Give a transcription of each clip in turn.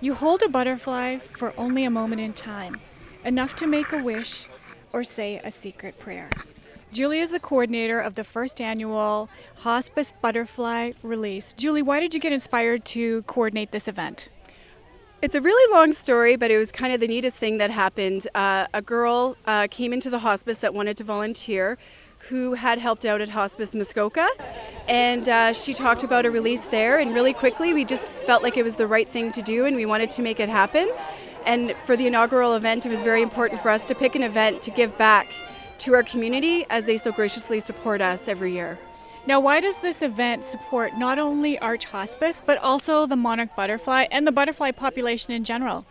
You hold a butterfly for only a moment in time, enough to make a wish or say a secret prayer. Julie is the coordinator of the first annual Hospice Butterfly Release. Julie, why did you get inspired to coordinate this event? It's a really long story, but it was kind of the neatest thing that happened. A girl came into the hospice that wanted to volunteer, who had helped out at Hospice Muskoka, and she talked about a release there, and really quickly we just felt like it was the right thing to do and we wanted to make it happen. And for the inaugural event, it was very important for us to pick an event to give back to our community as they so graciously support us every year. Now, why does this event support not only Arch Hospice, but also the monarch butterfly and the butterfly population in general?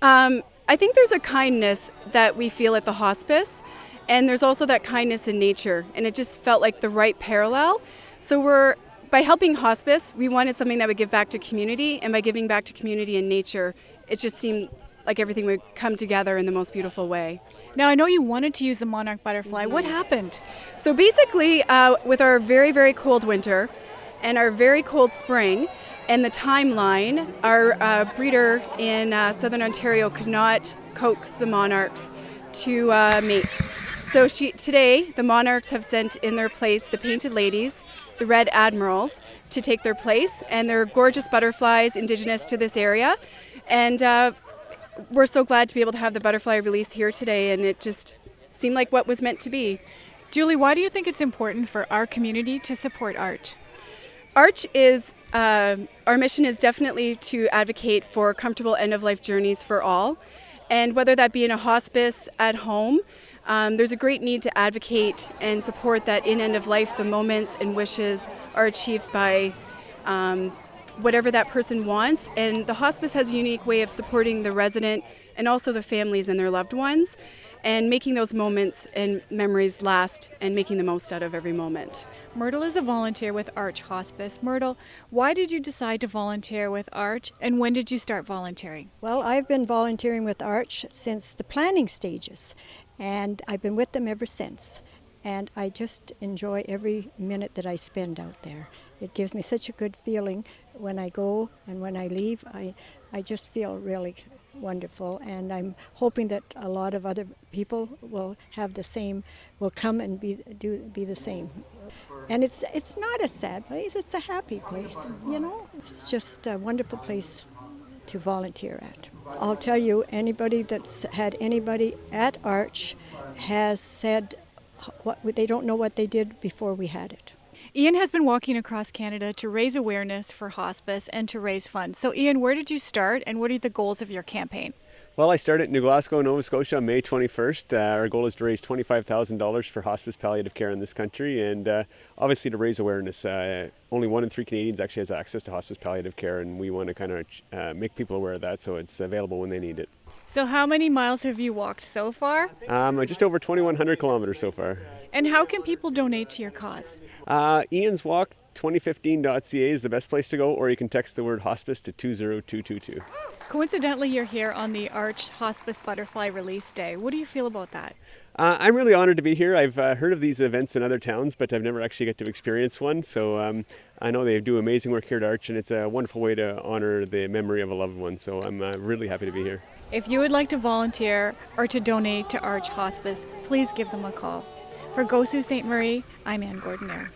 I think there's a kindness that we feel at the hospice, and there's also that kindness in nature, and it just felt like the right parallel. So by helping hospice, we wanted something that would give back to community, and by giving back to community and nature, it just seemed like everything would come together in the most beautiful way. Now, I know you wanted to use the monarch butterfly. What happened? So basically, with our very, very cold winter and our very cold spring and the timeline, our breeder in Southern Ontario could not coax the monarchs to mate. So today, the monarchs have sent in their place the painted ladies, the red admirals, to take their place, and they're gorgeous butterflies indigenous to this area. And we're so glad to be able to have the butterfly release here today, and it just seemed like what was meant to be. Julie, why do you think it's important for our community to support Arch? Arch is, our mission is definitely to advocate for comfortable end-of-life journeys for all. And whether that be in a hospice, at home, there's a great need to advocate and support that in end-of-life the moments and wishes are achieved by whatever that person wants. And the hospice has a unique way of supporting the resident and also the families and their loved ones, and making those moments and memories last and making the most out of every moment. Myrtle is a volunteer with Arch Hospice. Myrtle, why did you decide to volunteer with Arch, and when did you start volunteering? Well, I've been volunteering with Arch since the planning stages, and I've been with them ever since. And I just enjoy every minute that I spend out there. It gives me such a good feeling when I go and when I leave. I just feel really wonderful, and I'm hoping that a lot of other people will have the same, will come and be the same. And it's not a sad place, it's a happy place, you know. It's just a wonderful place to volunteer at. I'll tell you, anybody that's had anybody at Arch has said they don't know what they did before we had it. Ian has been walking across Canada to raise awareness for hospice and to raise funds. So Ian, where did you start, and what are the goals of your campaign? Well, I started in New Glasgow, Nova Scotia on May 21st. Our goal is to raise $25,000 for hospice palliative care in this country, and obviously to raise awareness. Only 1 in 3 Canadians actually has access to hospice palliative care, and we want to kind of make people aware of that so it's available when they need it. So how many miles have you walked so far? Just over 2,100 kilometers so far. And how can people donate to your cause? Ian's Walk 2015.ca is the best place to go, or you can text the word hospice to 20222. Coincidentally, you're here on the Arch Hospice Butterfly Release Day. What do you feel about that? I'm really honored to be here. I've heard of these events in other towns, but I've never actually got to experience one. So I know they do amazing work here at Arch, and it's a wonderful way to honor the memory of a loved one. So I'm really happy to be here. If you would like to volunteer or to donate to Arch Hospice, please give them a call. For GoSu St. Marie, I'm Ann Gordon-Eyre.